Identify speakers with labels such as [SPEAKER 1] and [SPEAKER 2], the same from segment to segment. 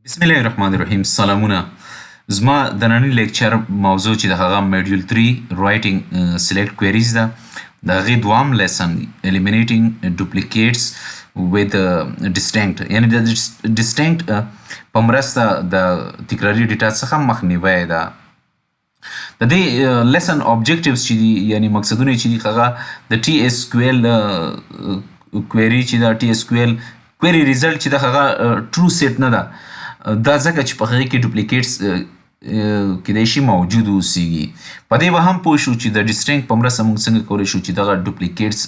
[SPEAKER 1] بسم الله الرحمن الرحیم. سلامونه. زما د ننني لیکچر موضوع چې د هغه موډیول 3 رایټینګ سلیکټ کویریز ده. د هغې دوام لیسن eliminating duplicates with distinct، یعنی د distinct په مرسته د تکراري ډیټا څخه مخنیوی ده. د دې لیسن objectives چې دي، یعنی مقصدونه چې دي، هغه د ټي اس کیو ایل کویری چې دا ټي اس کیو ایل کویری ریزلټ چې دا هغه ټرو سیټ نه ده. دا ځکه چې په هغې کې ډوپلیکیټس کیدای شي موجود اوسیږي. په دې به هم پوه شو چې د ډسټینګ په مرسته موږ څنګه کولی شو چې دغه ډوپلیکیټس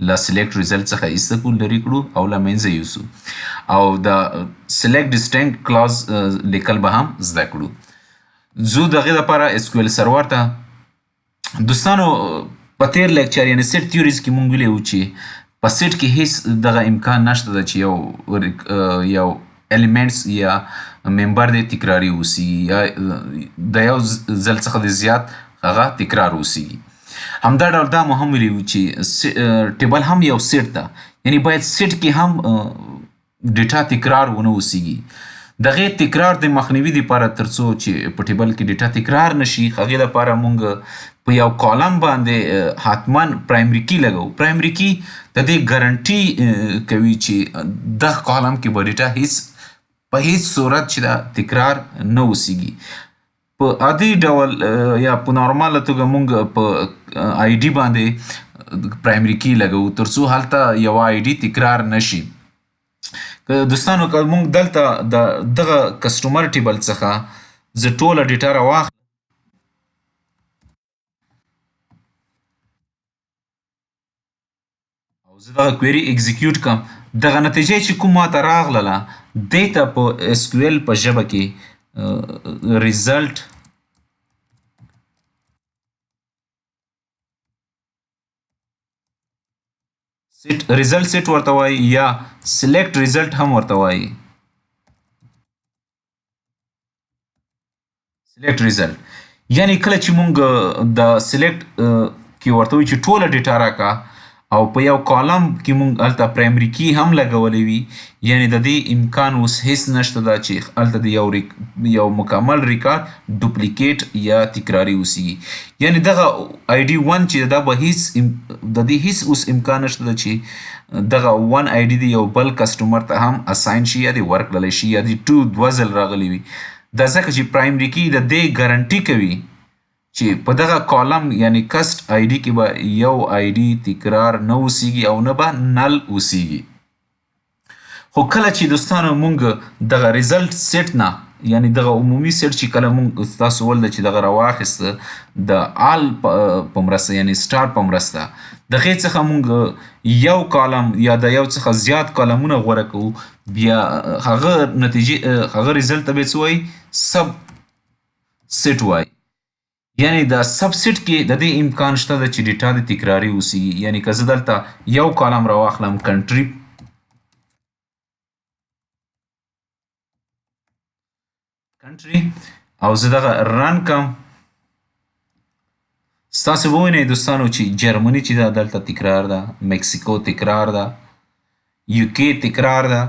[SPEAKER 1] له سلیکټ ریزلټ څخه ایسته کړو، لرې کړو او له منځه یوسو، او د سلیکټ ډسټینګ کلاز لیکل به هم زده کړو. زه د هغې دپاره اس کیو ایل سرور ته دوستانو په تیر لیکچر یعنې سیټ تیوریز کې موږ ویلي وو چې په سیټ کې هیڅ دغه امکان نشته ده چې یو الیمنټس یا ممبر دی تکراري اوسیږي یا د یو ځل څخه د زیات هغه تکرار اوسیږي. همدا ډول دا مو هم ویلي وو چې ټیبل هم یو سیټ ده، یعنی باید سیټ کې هم ډیټا تکرار ونه اوسیږي. د هغې تکرار د مخنیوي دپاره تر څو چې په ټیبل کې ډیټا تکرار نشي، هغې دپاره موږ په یو کالم باندې حتما پرایمري کی لګو. پرایمري کی د دې ګارنټي کوي چې دغه کالم کې به ډیټا په هیڅ صورت چې دا تکرار نه اوسیږي. په عادي ډول یا په نارماله توګه موږ په آی ډي باندې پرایمري کی لګو تر څو هلته یو آی ډي تکرار نشي. دوستانو که موږ دلته د دغه کسټمر ټیبل څخه زه ټوله ډیټا راواخلم او زه دغه کویري اکزیکیوټ کړم، دغه نتیجه چې کوم ماته راغلله دې ته په اس کیو ایل په ژبه کې ریزلټ سیټ ورته وایي یا سلیکټ ریزلټ هم ورته وایي. سلیکټ ریزلټ یعنی کله چې موږ د سلیکټ کې ورته وایي چې ټوله ډیټا راکړه او په یو کالم کې موږ هلته پرایمري کی هم لګولی وي، یعنی د دې امکان اوس هیڅ نشته ده چې هلته د یو مکمل ریکارډ ډوپلیکیټ یا تکراري اوسیږي. یعنی دغه آی ډي 1 چې دا به د دې هیڅ اوس امکان نشته ده چې دغه 1 آی ډي د یو بل کسټمر ته هم اساین شي یا د ورکړلی شي یا د دوه ځل راغلی وي. دا ځکه چې پرایمري کی د دې ګارنټي کوي چې په دغه کالم یعنی کسټ آی ډي کې به یو آی ډي تکرار نه اوسیږي او نه به نل اوسیږي. خو کله چې دوستانو موږ دغه ریزلټ سیټ نه، یعنی دغه عمومي سیټ چې کله موږ ستاسو ولده چې دغه راواخیسته د آل په مرسته یعنی سټار په مرسته، د هغې څخه موږ یو کالم یا د یو څخه زیات کالمونه غوره کوو، بیا هغه نتیجې هغه ریزلټ ته به څه وایي؟ سب سیټ وایي. یعنی د سب سیټ کې د دې امکان شته ده چې ډیټا د تکراري اوسیږي. یعنی که زه دلته یو کالم راواخلم کنټري او زه دغه رن کړم، ستاسې به ووینئ دوستانو چې جرمني چې ده دلته تکرار ده، مکسیکو تکرار ده، یوکې تکرار ده،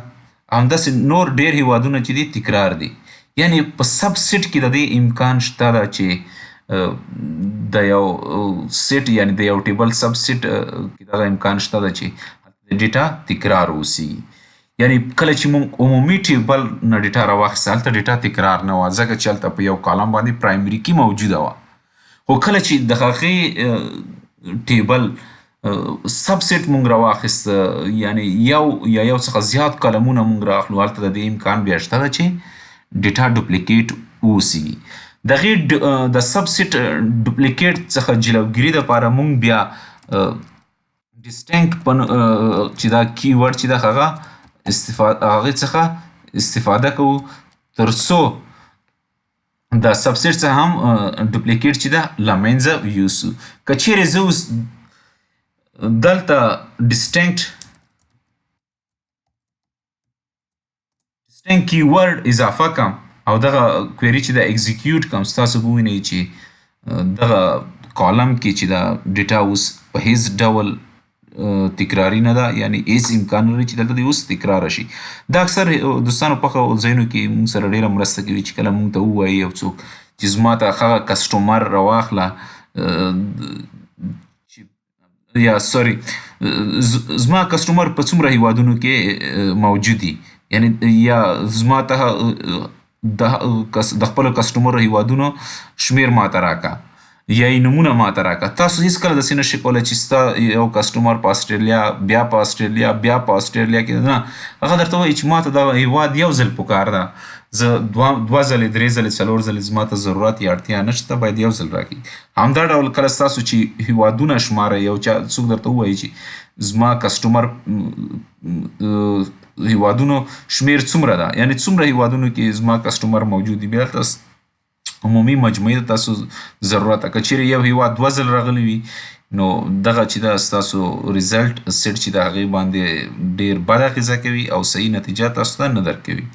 [SPEAKER 1] همداسې نور ډېر هیوادونه چې دي تکرار دي. یعنی په سب سیټ کې د دې امکان شته ده چې د یو سیټ یعنی د یو ټیبل سب سیټ کې دغه امکان شته ده چې ډیټا تکرار اوسیږي. یعنی کله چې موږ عمومي ټیبل نه ډیټا راواخیسته هلته ډیټا تکرار نه وه، ځکه چې هلته په یو کالم باندې پرایمري کی موجوده وه. خو کله چې د هغې ټیبل سب سیټ موږ راواخیسته، یعنی یو یا یو څخه زیات کالمونه موږ رااخلو، هلته د دې امکان بیا شته ده چې ډیټا ډوپلیکیټ واوسیږي. د هغې د سب سیټ ډوپلیکیټ څخه جلوګیري دپاره موږ بیا ډسټینګ چې دا کی ورډ چې ده هغې څخه استفاده کوو تر څو د سب سیټ څخه هم ډوپلیکیټ چې ده له منځه یوسو. که چیرې زه اوس دلته ډسټینګ کی ورډ اضافه کړم او دغه کویري چې ده اکزیکیوټ کړم، ستاسو به ووینئ چې دغه کالم کې چې ده ډیټا اوس په هیڅ ډول تکراری نه ده، یعنی هیڅ امکان نه لري چې دلته دې اوس تکرار شي. دا اکثر دوستانو په هغه ځایونو کې موږ سره ډېره مرسته کوي چې کله موږ ته ووایي یو څوک چې زما ته هغه کسټمر راواخله یا سوري زما کسټمر په څومره هیوادونو کې موجود دي، یعنی یا زما ته د خپلو کسټمرو هیوادونو شمیر ماته راکړه یا یې نومونه ماته راکړه. تاسو هېڅکله داسې نشئ کولی چې ستا یو کسټمر په اسټرالیا، بیا په اسټرالیا، بیا په اسټرالیا کې، نه، هغه درته وایي چې ماته دغه هیواد یو ځل پکار ده، زه دوه ځلې، درې ځلې، څلور ځلې زما ته ضرورت یا اړتیا نشته، باید یو ځل راکړي. همدا ډول کله ستاسو چې هیوادونه شمارئ، یو چا څوک درته ووایي چې زما کسټمر هیوادونو شمیر څومره ده، یعنی څومره هیوادونو کې زما کسټمر موجود دي، بیا تاسو عمومي مجموعې ته تاسو ضرورت ده. که چیرې یو هیواد دوه ځل راغلی وي نو دغه چې ده ستاسو ریزلټ سیټ چې د هغې باندې ډېر بد اغېزه کوي او صحیح نتیجه تاسو ته نه درکوي.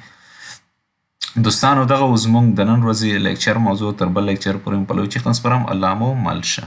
[SPEAKER 1] دوستانو دغه و زموږ د نن ورځې لیکچر موضوع. تر بل لیکچر پورې مو په لوی چیښتن سپارم. الله مو مل شه.